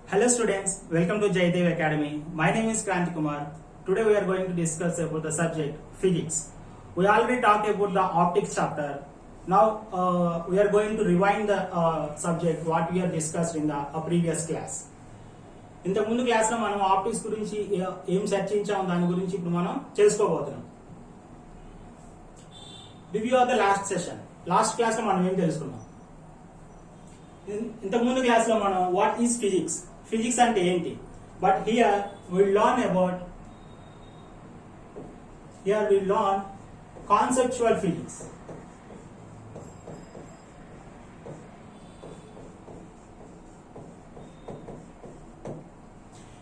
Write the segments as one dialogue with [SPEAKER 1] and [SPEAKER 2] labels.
[SPEAKER 1] Hello students, welcome to Jaidev Academy. My name is Kranti Kumar. Today we are going to discuss about the subject physics. We already talked about the optics chapter. Now we are going to rewind the subject what we have discussed in the previous class. ఇంతకు ముందు class లో మనం optics గురించి ఏం చర్చించాం దాని గురించి ఇప్పుడు మనం తెలుసుకోబోతున్నాం. Review of the last session. Last class లో మనం ఏం తెలుసుకున్నాం? ఇంతకు ముందు క్లాస్ లో మనం వాట్ ఈస్ ఫిజిక్స్, ఫిజిక్స్ అంటే ఏంటి, but here we learn conceptual physics.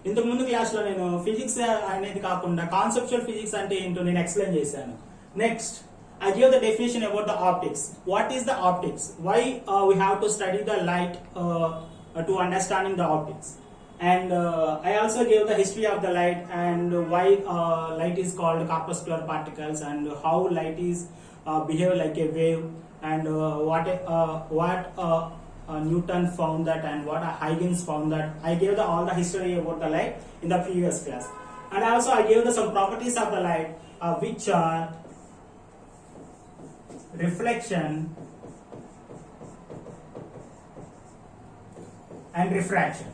[SPEAKER 1] ఇంతకు ముందు క్లాస్ లో నేను ఫిజిక్స్ అనేది కాకుండా కాన్సెప్చువల్ ఫిజిక్స్ అంటే ఏంటో నేను ఎక్స్ప్లెయిన్ చేశాను. Next I give the definition about the optics. What is the optics? Why we have to study the light to understanding the optics? And I also gave the history of the light and why light is called corpuscular particles and how light is behave like a wave and what Newton found that and what Huygens found that. I gave all the history about the light in the previous class. And also I gave some properties of the light which are reflection and refraction.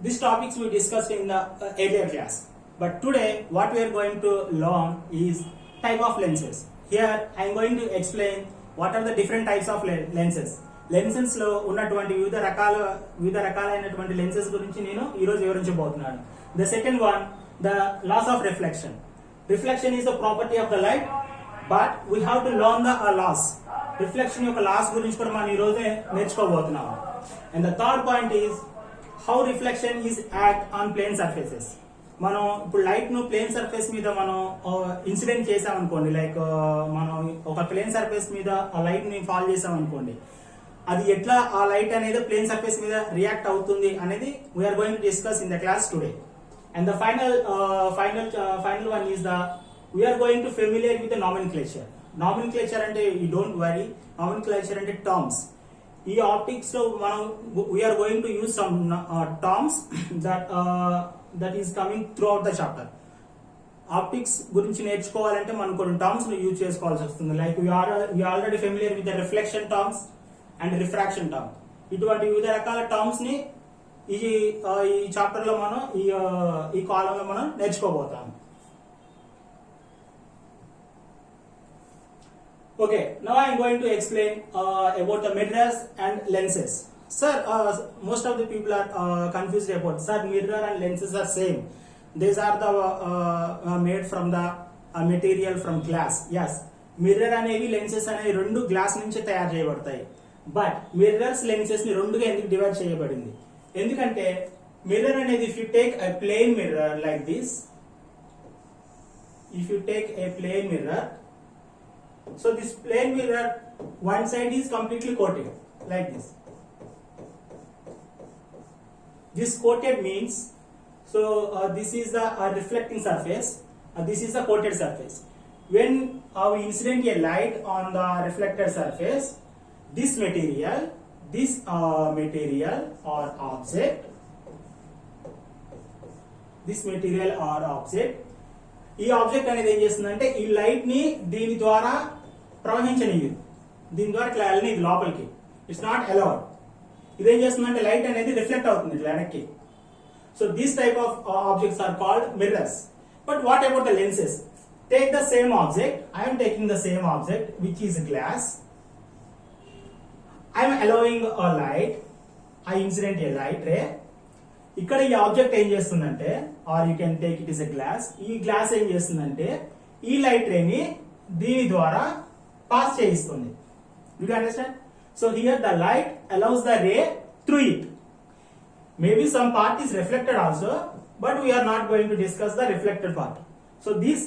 [SPEAKER 1] These topics we discussed in the earlier class, but today what we are going to learn is type of lenses. Here I am going to explain what are the different types of lenses. Lenses లో ఉన్నటువంటి వివిధ రకాలైనటువంటి lenses గురించి నేను ఈ రోజు వివరించబోతున్నాను. The second one, the laws of reflection. Reflection is a property of the light, but we have to learn the laws. Reflection యొక్క laws గురించి కూడా మనం ఈ రోజు నేర్చుకోబోతున్నాము. And the third point is how reflection is act on plane surfaces. మనం ఇప్పుడు light ను plane surface మీద మనం ఇన్సిడెంట్ చేసాం అనుకోండి, లైక్ మనం ఒక ప్లేన్ సర్ఫేస్ మీద ఆ లైట్ ని ఫాల్ చేసాం అనుకోండి, అది ఎట్లా ఆ లైట్ అనేది ప్లేన్ సర్ఫేస్ మీద రియాక్ట్ అవుతుంది అనేది we're going to discuss in the class today. And the final one is we are going to familiar with the nomenclature. Nomenclature అంటే you don't worry, nomenclature అంటే terms. ఈ optics లో మనం we are going to use some terms that is coming throughout the chapter. Optics గురించి నేర్చుకోవాలంటే మనం కొన్ని terms ను యూజ్ చేసుకోవాల్సి వస్తుంది. Like we already familiar with the reflection terms and refraction term. ఇటువంటి వివిధ రకాల టర్మ్స్ ని ఈ చాప్టర్ లో మనం ఈ కాలం లో మనం నేర్చుకోబోతాము. Okay, now I am going to explain about the mirrors and lenses. Sir, most of the people are confused about, sir, mirror and lenses are same. These are the made from the material from glass. Yes, mirror అనేవి lenses అనేవి రెండు glass నుంచి తయారు చేయబడతాయి. But mirrors lenses ని రెండుగా ఎందుకు divide చేయబడింది? ఎందుకంటే మిర్రర్ అనేది if you take a plane mirror like this, if you take a plane mirror, so this plane mirror one side is completely coated like this. This coated means, so this is the reflecting surface, this is the coated surface. When we incident a light on the reflected surface, this material or object, ఈ object అనేది ఏం చేస్తుందంటే ఈ light ని దీని ద్వారా ప్రవహించనివ్వదు, దీని ద్వారా ఇట్లా వెళ్ళని ఇది లోపలికి, ఇట్స్ నాట్ అలౌడ్. ఇదేం చేస్తుందంటే లైట్ అనేది రిఫ్లెక్ట్ అవుతుంది ఇట్లా వెనక్కి. So these type of objects are called mirrors. But what about the lenses? Take the same object, I am taking the same object which is glass. I am allowing a light, I incident a light ray. ఇక్కడ ఈ object ఏం చేస్తుందంటే, or you can take it is a glass, ఈ glass ఏం చేస్తుందంటే ఈ light రేని దీని ద్వారా పాస్ చేయిస్తుంది. You understand? So here the light allows the ray through it. Maybe some part is reflected also, but we're not going to discuss the reflected part. So this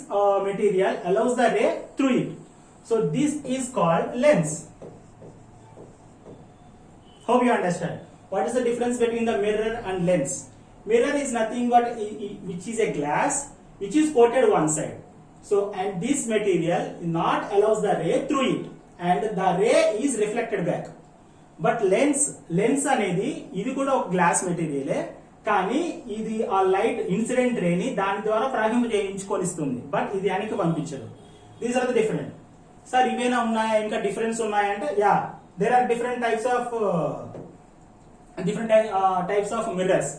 [SPEAKER 1] material allows the ray through it. So this is called lens. Hope you understand. What is the difference between the mirror and lens? Mirror is nothing but which is a glass which is coated one side. So, and this material not allows the ray through it, and the ray is reflected back. But lens అనేది ఇది కూడా ఒక glass మెటీరియలే, కానీ ఇది ఆ light incident రేని దాని ద్వారా ప్రవహింప చేయించుకొనిస్తుంది, బట్ ఇది వెనక్కి పంపించదు. These are the different. Sir ఇవేనా ఉన్నాయా, ఇంకా డిఫరెన్స్ ఉన్నాయంటే yeah, there are different types of mirrors.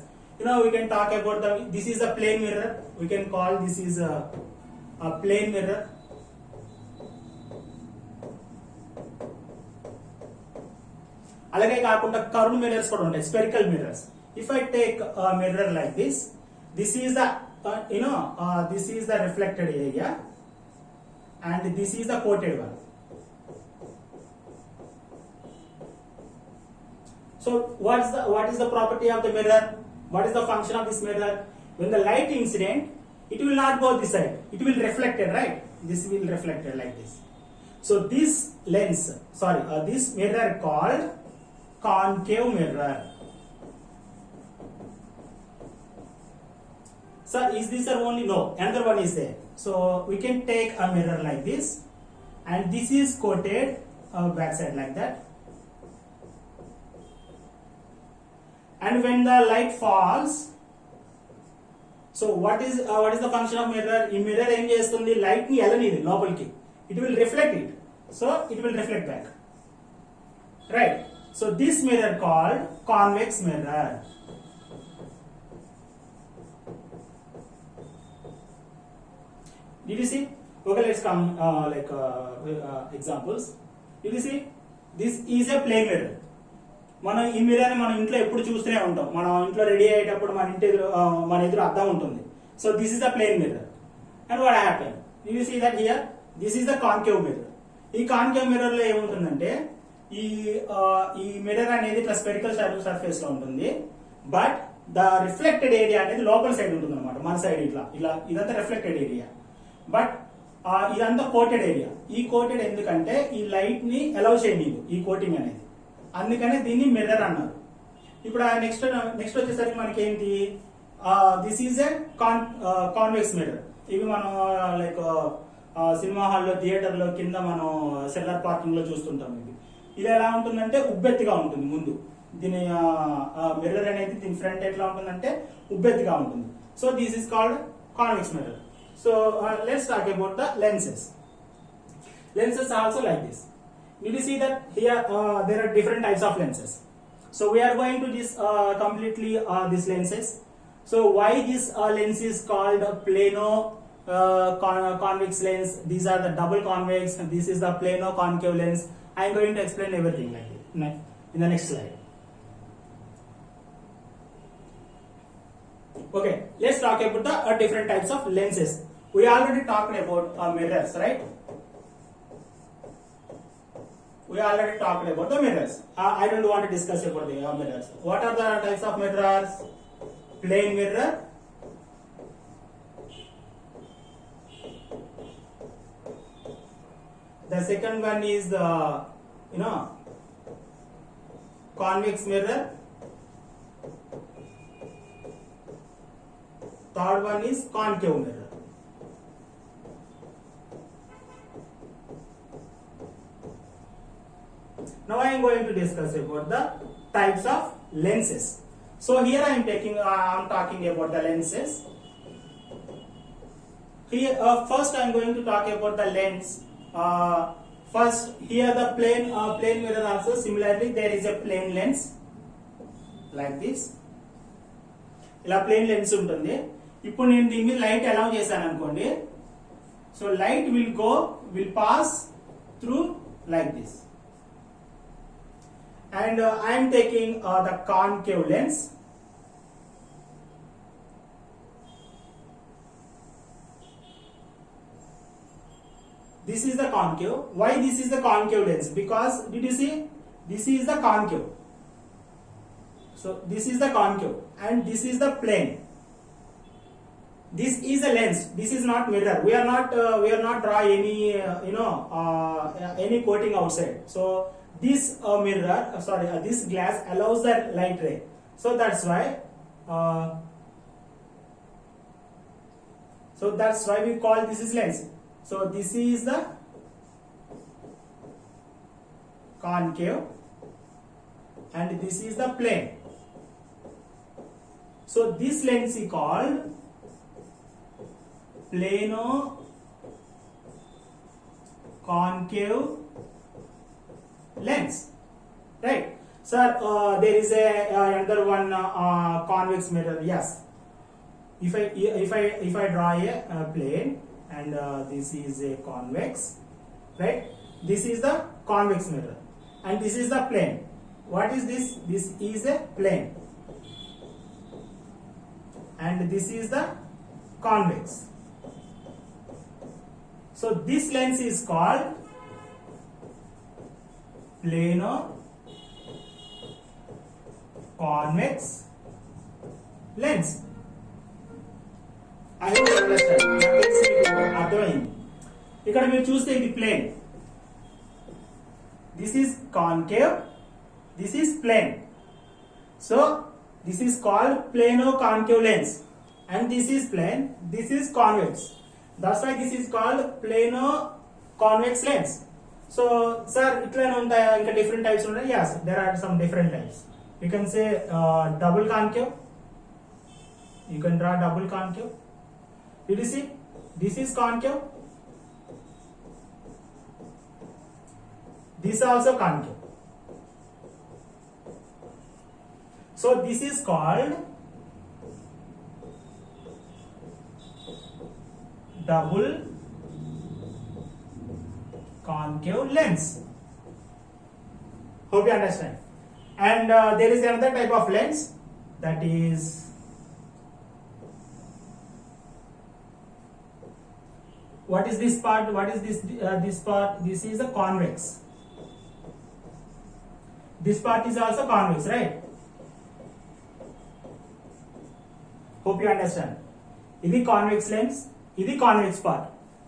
[SPEAKER 1] We can talk about this is a plane mirror. We can call this is a plane mirror. అలాగే కాకుండా curve mirrors కూడా ఉంటాయి, spherical mirrors. If I take mirror like this is the this is the reflected area and this is the coated one. So what is the property of the mirror? What is the function of this mirror? When the light incident, it will not go this side, it will reflected, right? This will reflected like this. So this this mirror called concave mirror. Sir, is this the only? No, another one is there. So we can take a mirror like this, and this is coated back side like that. And when the light falls, so what is the function of mirror? In mirror em chestundi, light ni elanidi lopaliki, it will reflect it, so it will reflect back, right? So this mirror called convex mirror. Did you see? Okay, let's come examples. Did you see? This is a plane mirror. మనం ఈ mirror ని మనం ఇంట్లో ఎప్పుడు చూస్తూనే ఉంటాం. మనం ఇంట్లో రెడీ అయ్యేటప్పుడు మన ఎదురు అద్దం ఉంటుంది. So this is the plane mirror. And what happen, you see that here this is the concave mirror. ఈ కాన్కేవ్ మిర్రర్ లో ఏముంటుందంటే ఈ మిర్రర్ అనేది ఇట్లా స్పెరికల్ సర్ఫేస్ లో ఉంటుంది, బట్ ద రిఫ్లెక్టెడ్ ఏరియా అనేది లోపల సైడ్ ఉంటుంది అనమాట. మన సైడ్ ఇట్లా ఇదంతా రిఫ్లెక్టెడ్ ఏరియా, బట్ ఇదంతా కోటెడ్ ఏరియా. ఈ కోటెడ్ ఎందుకంటే ఈ లైట్ ని అలౌ చేయనీదు ఈ కోటింగ్ అనేది, అందుకనే దీన్ని మిర్రర్ అన్నారు. ఇప్పుడు నెక్స్ట్ వచ్చేసరికి మనకి ఏంటి, this is a convex mirror. ఇవి మనం లైక్ సినిమా హాల్లో, థియేటర్ లో కింద మనం సెల్లర్ పార్కింగ్ లో చూస్తుంటాం. ఇది ఎలా ఉంటుందంటే ఉబ్బెత్తిగా ఉంటుంది ముందు. దీని మిర్రర్ అనేది దీని ఫ్రంట్ ఎట్లా ఉంటుందంటే ఉబ్బెత్తిగా ఉంటుంది. So this is called convex mirror. So let's talk about the lenses. Lenses also like this. Did you see that here there are different types of lenses? So we are going to this completely these lenses. So why this lens is called plano convex lens? These are the double convex, and this is the plano concave lens. I am going to explain everything like it in the next slide. Okay, let's talk about the different types of lenses. We already talked about mirrors, right? We already talked about the mirrors. I don't want to discuss about the mirrors. What are the types of mirrors? Plane mirror, the second one is the convex mirror, third one is concave mirror. Now I am going to discuss about the types of lenses. So here I am talking about the lenses. Here first I am going to talk about the lens. First here the plane mirror also similarly there is a plane lens like this. ఇలా plane lens ఉంటుంది. ఇప్పుడు నేను దీని మీద light allow చేశాను అనుకోండి. So light will pass through like this. And I am taking the concave lens. This is the concave. Why this is the concave lens? Because did you see? This is the concave. So this is the concave and this is the plane. This is a lens. This is not mirror. We are not draw any any coating outside. So this mirror, this glass allows that light ray. So that's why we call this is lens. So this is the concave, and this is the plane. So this lens is called plano concave lens, right? Sir, there is another one convex mirror. Yes. If I draw a plane and this is a convex, right? This is the convex mirror and this is the plane. What is this? This is a plane and this is the convex. So this lens is called plano convex lens. I hope you understand. అర్థమైంది. ఇక్కడ మీరు చూస్తే ఇది plane, this is concave, this is plane. So this is called plano concave lens and this is plane, this is convex. That's why this is called plano convex lens. So sir ఇట్లానే ఉంటాయా, ఇంకా different types ఉన్నాయి? yes, there are some different types. You can say double concave. You can draw double concave. Did you see? This is concave. This also concave. So this is called double concave lens. Hope you understand. And there is another type of lens, that is what is this part? What is this? This part, this is a convex. This part is also convex, right? Hope you understand. ఇది convex lens, ఇది convex part.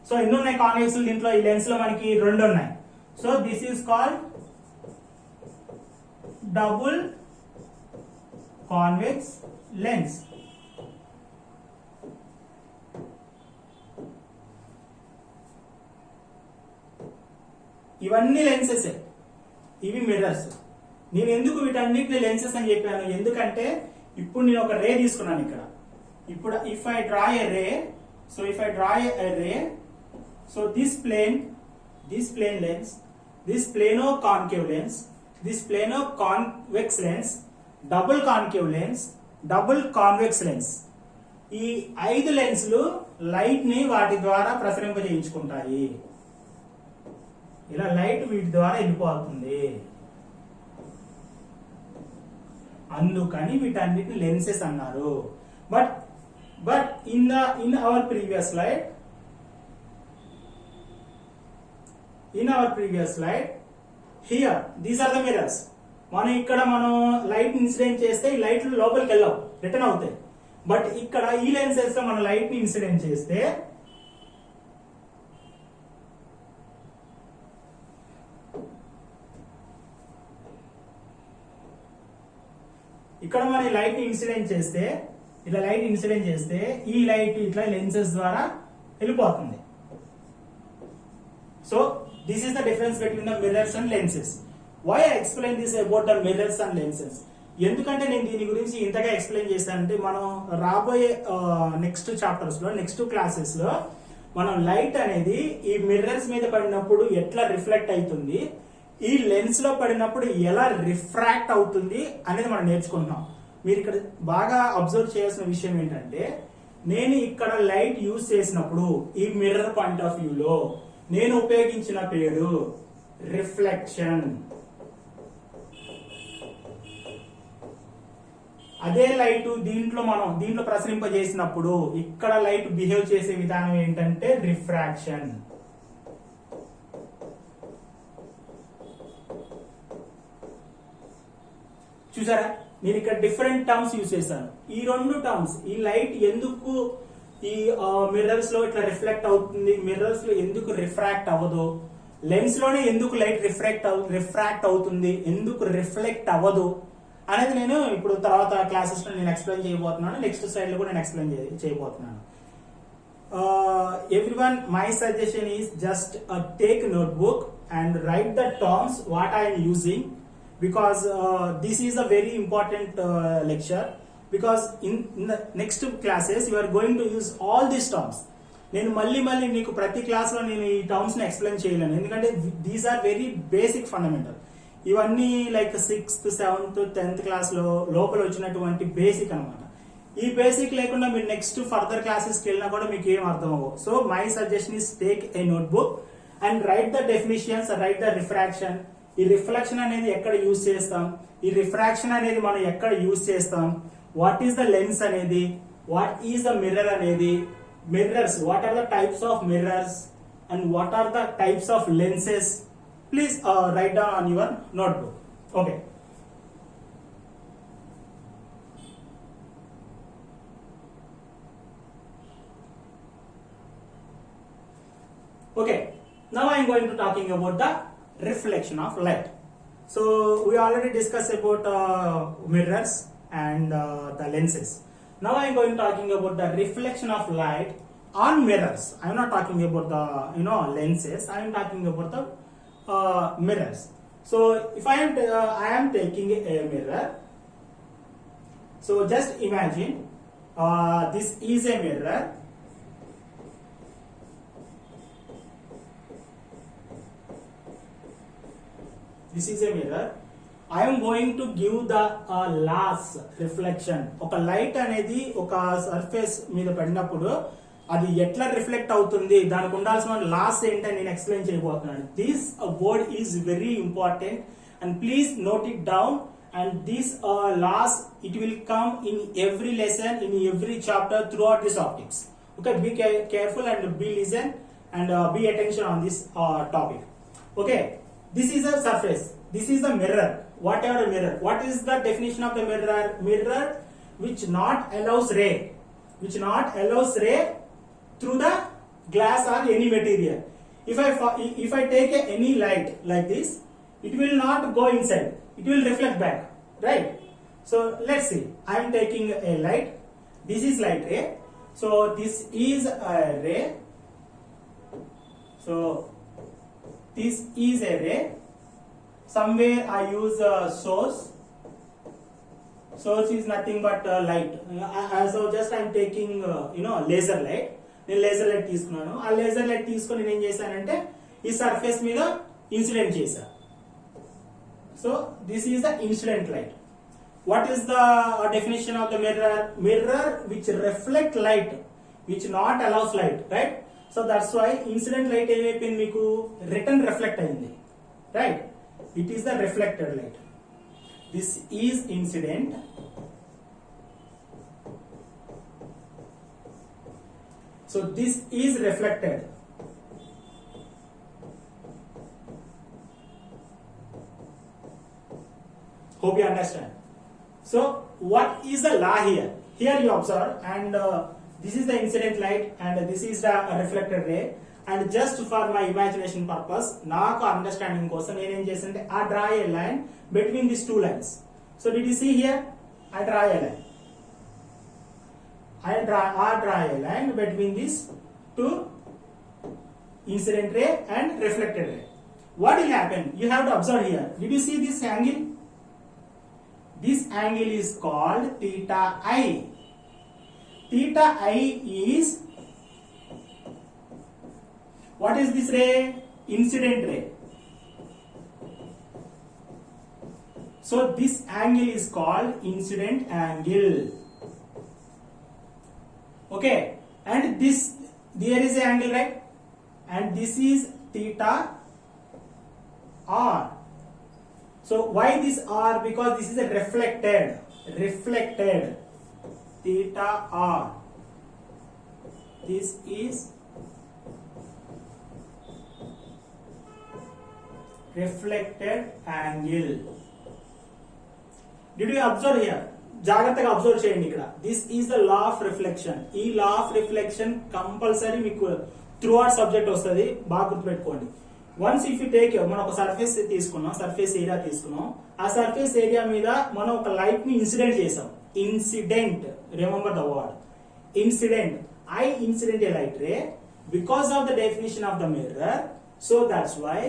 [SPEAKER 1] So ఎన్ని ఉన్నాయి convex దీంట్లో? ఈ lens లో మనకి రెండు ఉన్నాయి. So this is called double convex lens. ఇవన్నీ లెన్సెస్, ఇవి మిర్రర్స్. నేను ఎందుకు వీటన్నిటిని లెన్సెస్ అని చెప్పాను? ఎందుకంటే ఇప్పుడు నేను ఒక రే తీసుకున్నాను ఇక్కడ. ఇప్పుడు if I draw a ray, so if I draw a ray, so this plane lens, this plano concave lens, this plano convex lens, double concave lens, double convex lens. ఈ 5 లెన్స్లు లైట్ ని వాటి ద్వారా ప్రసరింపజేయించుకుంటాయి. ఇలా లైట్ వీటి ద్వారా వెళ్ళిపోతుంది, అందుకని వీటన్నిటిని లెన్సెస్ అన్నారు. But in our previous slide here these are the mirrors. మనం ఇక్కడ లైట్ ఇన్సిడెంట్ చేస్తే ఈ లైట్లు లోపలికి వెళ్ళవు, రిటర్న్ అవుతాయి. బట్ ఇక్కడ ఈ లెన్సెస్ లో మనం లైట్ ని ఇన్సిడెంట్ చేస్తే ఇక్కడ మన లైట్ ని ఇన్సిడెంట్ చేస్తే, ఇలా లైట్ ఇన్సిడెంట్ చేస్తే ఈ లైట్ ఇట్లా లెన్సెస్ ద్వారా వెళ్ళిపోతుంది. So this is the difference between the mirrors and lenses. Why I explain this about the mirrors and lenses? ఎందుకంటే నేను దీని గురించి ఇంతగా ఎక్స్ప్లెయిన్ చేస్తానంటే మనం రాబోయే నెక్స్ట్ చాప్టర్స్ లో, నెక్స్ట్ క్లాసెస్ లో మనం లైట్ అనేది ఈ మిర్రర్స్ మీద పడినప్పుడు ఎట్లా రిఫ్లెక్ట్ అవుతుంది, ఈ లెన్స్ లో పడినప్పుడు ఎలా రిఫ్రాక్ట్ అవుతుంది అనేది మనం నేర్చుకుంటున్నాం. మీరు ఇక్కడ బాగా అబ్జర్వ్ చేయాల్సిన విషయం ఏంటంటే, నేను ఇక్కడ లైట్ యూజ్ చేసినప్పుడు ఈ మిర్రర్ పాయింట్ ఆఫ్ వ్యూలో నేను ఉపయోగించిన పేరు రిఫ్లెక్షన్. అదే లైట్ దీంట్లో ప్రసరింపజేసినప్పుడు ఇక్కడ లైట్ బిహేవ్ చేసే విధానం ఏంటంటే రిఫ్రాక్షన్. చూసారా, నేను ఇక్కడ డిఫరెంట్ టర్మ్స్ యూజ్ చేశాను. ఈ 2 టర్మ్స్, ఈ లైట్ ఎందుకు ఈ మిర్రర్స్ లో ఇట్లా రిఫ్లెక్ట్ అవుతుంది, మిర్రర్స్ లో ఎందుకు రిఫ్రాక్ట్ అవ్వదు, లెన్స్ లోనే ఎందుకు లైట్ రిఫ్రాక్ట్ అవుతుంది, ఎందుకు రిఫ్లెక్ట్ అవ్వదు అనేది నేను ఇప్పుడు తర్వాత క్లాసెస్ లో నేను ఎక్స్ప్లెయిన్ చేయబోతున్నాను. నెక్స్ట్ స్లైడ్ లో కూడా నేను ఎక్స్ప్లెయిన్ చేయబోతున్నాను. Everyone, my suggestion is just take notebook and write the terms what I am using, because this is a very important lecture, because in the next classes you are going to use all these terms. నేను మళ్ళీ నీకు ప్రతి క్లాస్లో నేను ఈ టర్మ్స్ని explain చేయలేను, ఎందుకంటే these are very basic fundamental. ఇవన్నీ లైక్ 6th 7th 10th క్లాస్లో లోపల వచ్చినటువంటి బేసిక్ అనమాట. ఈ బేసిక్ లేకుండా మీరు నెక్స్ట్ ఫర్దర్ క్లాసెస్కి వెళ్ళినా కూడా మీకు ఏం అర్థం అవ్వవు. So my suggestion is take a notebook and right the definitions, right the refraction. ఈ రిఫ్లెక్షన్ అనేది ఎక్కడ యూజ్ చేస్తాం, ఈ రిఫ్రాక్షన్ అనేది మనం ఎక్కడ యూజ్ చేస్తాం, వాట్ ఈస్ ద లెన్స్ అనేది, వాట్ ఈస్ ద మిర్రర్ అనేది, mirrors, what are the types of mirrors and what are the types of lenses. Please write down on your notebook. Okay, okay, now I am going to talking about the reflection of light. So we already discussed about mirrors and the lenses. Now I am going to talking about the reflection of light on mirrors. I am not talking about the lenses. I am talking about the mirrors. So if I am taking a mirror, so just imagine this is a mirror. This is a mirror. I am going to give the last reflection. ఒక light అనేది ఒక surface మీద పడినప్పుడు అది ఎట్లా reflect అవుతుంది, దానికి ఉండాల్సిన లాస్ ఏంటని నేను ఎక్స్ప్లెయిన్ చేయబోతున్నాను. This word is very important and please note it down. And this laws it will come in every lesson, in every chapter throughout this optics. Okay, be careful and be listen and be attention on this topic. Okay, this is a surface, this is the mirror. Whatever a mirror, what is the definition of the mirror? Mirror which not allows ray, which not allows ray through the glass or any material. If I take any light like this, it will not go inside, it will reflect back, right? So let's see, I am taking a light, this is light ray, so this is a ray, so this is a ray. Somewhere I use a source. Source is nothing but light. So just I am taking laser light. నేను laser light తీసుకున్నాను. ఆ laser light తీసుకొని నేను ఏం చేశానంటే ఈ surface మీద incident చేశా. So this is the incident light. What is the definition of the mirror? Mirror which reflect light, which not allows light, right? So that's why incident light ఏమైపోయింది, మీకు return reflect అయింది, right? It is the reflected light. This is incident. So this is reflected. Hope you understand. So what is the law here? Here you observe, and this is the incident light and this is the reflected ray. And just for my imagination purpose, నాకు understanding కోసం నేను ఏం చేశానంటే I draw a line between these two lines. So did you see here? I draw a line. I draw a line between these two, incident ray and reflected ray. What will happen? You have to observe here. Did you see this angle? This angle is called theta I. Theta I is, what is this ray? Incident ray. So this angle is called incident angle. Okay, and this, there is an angle, right? And this is theta R. So why this R? Because this is a reflected theta R. This is reflected angle. Did you observe here? జాగ్రత్తగా observe చేయండి ఇక్కడ. This is the law of reflection. ఈ law of reflection compulsory మీకు through out subject వస్తుంది, బాగా గుర్తుపెట్టుకోండి. Once if you take, మనం ఒక సర్ఫేస్ తీసుకున్నాం, సర్ఫేస్ ఏరియా తీసుకున్నాం, ఆ సర్ఫేస్ ఏరియా మీద మనం ఒక లైట్ ని ఇన్సిడెంట్ చేసాం. Incident, remember the word incident. I incident a light ray because of the definition of the mirror. So that's why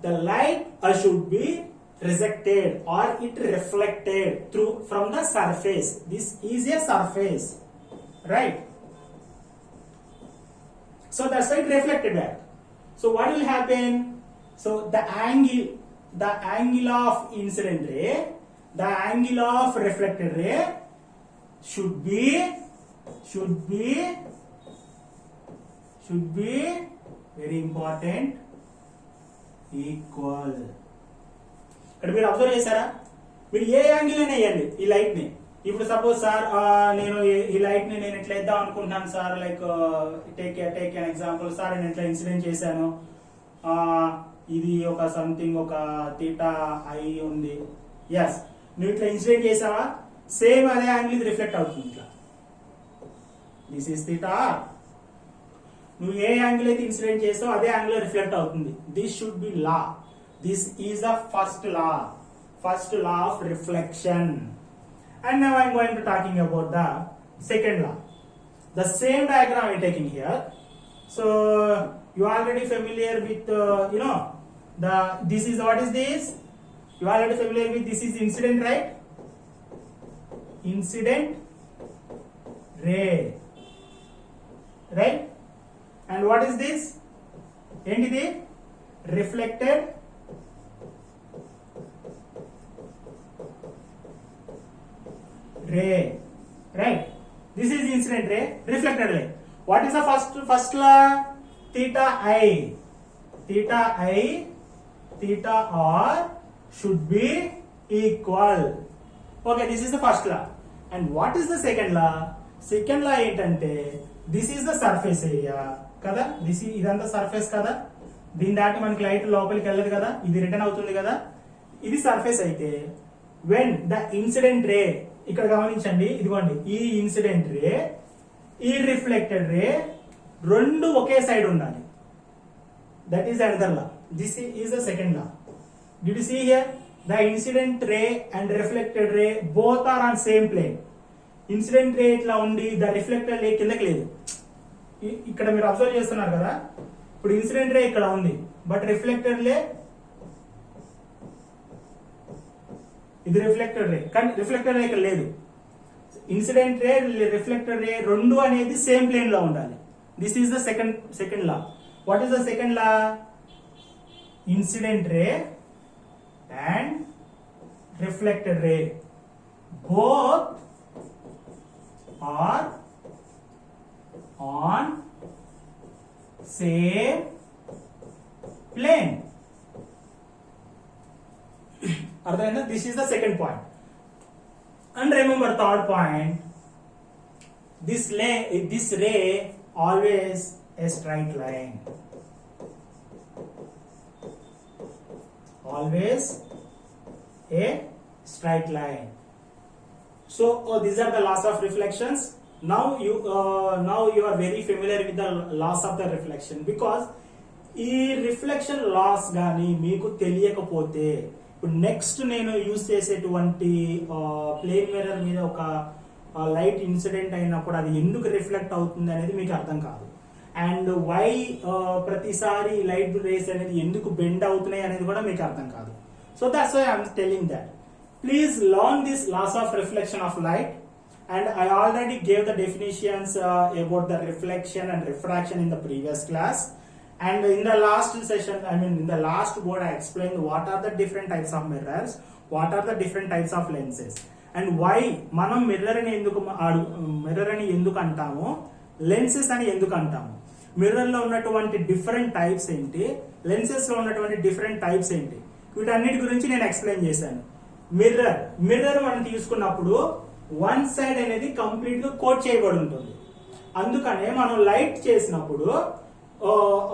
[SPEAKER 1] the light should be rejected or it reflected through from the surface. This is a surface, right? So that's why it reflected back. So what will happen? So the angle of incident ray, the angle of reflected ray should be very important, equal. ఇక్కడ మీరు observe చేశారా? మీరు ఏ angle అయినా వేయండి ఈ light ని. ఇప్పుడు suppose sir నేను ఈ లైట్ ని నేను ఇట్లా వేద్దాం అనుకుంటున్నాను sir, like take an example sir, నేను ఇట్లా ఇన్సిడెంట్ చేశాను, ఇది ఒక సంథింగ్ ఒక థీటా ఐ ఉంది. ఎస్, నువ్వు ఇట్లా ఇన్సిడెంట్ చేసావా, సేమ్ అదే యాంగిల్ ఇది రిఫ్లెక్ట్ అవుతుంది ఇట్లా. This is theta. నువ్వు ఏ యాంగిల్ అయితే ఇన్సిడెంట్ చేసావో అదే యాంగిల్ రిఫ్లెక్ట్ అవుతుంది. This should be law. This is the first law of reflection. And now I am going to talking about the second law. The same diagram I am taking here. So you are already familiar with this is what is this? You are already familiar with this is incident, right? Incident ray, right? And what is this? Enti reflected ray, right? This is incident ray, reflected ray. What is the first law? Theta I, theta R should be equal. Okay, this is the first law. And what is the second law? Second law ఏంటంటే this is the surface area కదా, ఇదంతా surface కదా, దీని దాటి మనకి light లోపలికి వెళ్ళదు కదా, ఇది రిటర్న్ అవుతుంది కదా, ఇది సర్ఫేస్ అయితే when the incident ray, ఇక్కడ గమనించండి, ఇదిగోండి ఈ ఇన్సిడెంట్ రే ఈ రిఫ్లెక్టెడ్ రే రెండు ఒకే సైడ్ ఉండాలి. That is another law. This is the second law. Did you see here? The incident ray and reflected ray both are on same plane. Incident ray ఇట్లా ఉండి the reflected రే కిందకి లేదు. ఇక్కడ మీరు observe చేస్తున్నారు కదా, ఇప్పుడు ఇన్సిడెంట్ రే ఇక్కడ ఉంది, బట్ రిఫ్లెక్టెడ్ రే ఇది రిఫ్లెక్టెడ్ రే, కానీ రిఫ్లెక్టెడ్ రే ఇక్కడ లేదు. ఇన్సిడెంట్ రే రిఫ్లెక్టెడ్ రే రెండు అనేది సేమ్ ప్లేన్ లో ఉండాలి. This is the second law. What is the second law? Incident ray and reflected ray both are on same plane. అర్థమైందా? This is the second point. And remember third point, this ray always a straight line. Always a straight line. So these are the laws of reflections. Now you are very familiar with the laws of the reflection, because ఈ reflection loss గానీ మీకు తెలియకపోతే ఇప్పుడు next నేను use చేసేటువంటి plane mirror మీద ఒక light incident అయినప్పుడు అది ఎందుకు రిఫ్లెక్ట్ అవుతుంది అనేది మీకు అర్థం కాదు. అండ్ వై ప్రతిసారి లైట్ రేస్ అనేది ఎందుకు బెండ్ అవుతున్నాయి అనేది కూడా మీకు అర్థం కాదు. So that's why I'm telling that please learn this laws of reflection of light. And I already gave the definitions about the reflection and refraction in the previous class. And in the last session, in the last board, I explained what are the different types of mirrors, what are the different types of lenses, and why మనం mirror అని ఎందుకు అంటాము, lenses అని ఎందుకు అంటాము, mirror లో ఉన్నటువంటి different types ఏంటి, లెన్సెస్ లో ఉన్నటువంటి డిఫరెంట్ టైప్స్ ఏంటి, వీటన్నిటి గురించి నేను ఎక్స్ప్లెయిన్ చేశాను. మిర్రర్ మనం తీసుకున్నప్పుడు వన్ సైడ్ అనేది కంప్లీట్ గా కోట్ చేయబడి ఉంటుంది. అందుకనే మనం లైట్ చేసినప్పుడు,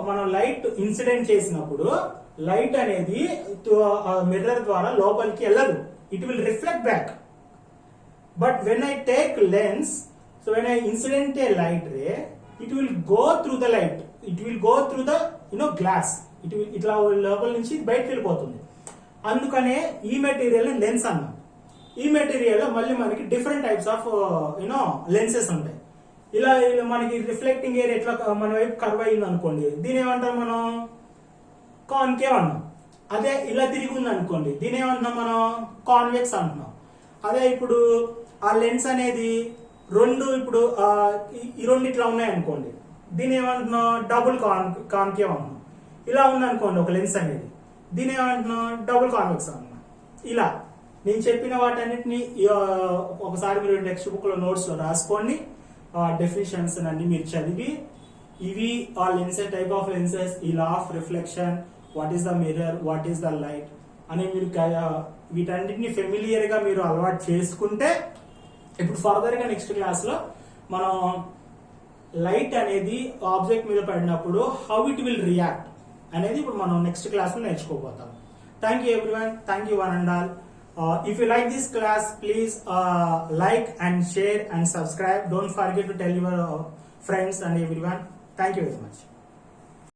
[SPEAKER 1] మనం లైట్ ఇన్సిడెంట్ చేసినప్పుడు లైట్ అనేది మిర్రర్ ద్వారా లోపలికి వెళ్ళదు, it will reflect back. But when I take lens, so when I incident A light ray, it will go through the light, it will go through the glass, ఇట్లా లోపల నుంచి బయటకు వెళ్ళిపోతుంది. అందుకనే ఈ మెటీరియల్ లెన్స్ అన్నాం. ఈ మెటీరియల్ మళ్ళీ మనకి డిఫరెంట్ టైప్స్ ఆఫ్ లెన్సెస్ ఉంటాయి. ఇలా మనకి రిఫ్లెక్టింగ్ ఏరియా ఎట్లా మన వైపు కర్వ్ అయింది అనుకోండి, దీని ఏమంటాం మనం, కాన్కేవ్ అన్నాం. అదే ఇలా తిరిగి ఉంది అనుకోండి, దీని ఏమంటున్నాం మనం, కాన్వెక్స్ అంటున్నాం. అదే ఇప్పుడు ఆ లెన్స్ అనేది రెండు ఇప్పుడు ఈ రెండు ఇట్లా ఉన్నాయి అనుకోండి, దీని ఏమంటున్నాం, డబుల్ కాన్కేవ్ అంటున్నాం. ఇలా ఉంది అనుకోండి ఒక లెన్స్ అనేది, దీని ఏమంటున్నాం, డబుల్ కాన్వెక్స్ అంటున్నాం. ఇలా నేను చెప్పిన వాటన్నిటిని ఒకసారి మీరు టెక్స్ట్ బుక్ లో నోట్స్ లో రాసుకోండి. డెఫినిషన్స్ అన్ని మీరు చదివి, ఇవి ఆ లెన్సెస్, టైప్ ఆఫ్ లెన్సెస్, ఈ law of reflection, what is the mirror, what is the light అని మీరు వీటన్నిటిని ఫెమిలియర్ గా మీరు అలవాటు చేసుకుంటే, ఇప్పుడు ఫర్దర్ గా నెక్స్ట్ క్లాస్ లో మనం లైట్ అనేది ఆబ్జెక్ట్ మీద పడినప్పుడు హౌ ఇట్ విల్ రియాక్ట్ అనేది ఇప్పుడు మనం నెక్స్ట్ క్లాస్ లో నేర్చుకోబోతాం. Thank you everyone, thank you one and all. If you like this class, please like and share and subscribe. Don't forget to tell your friends and everyone. Thank you very much.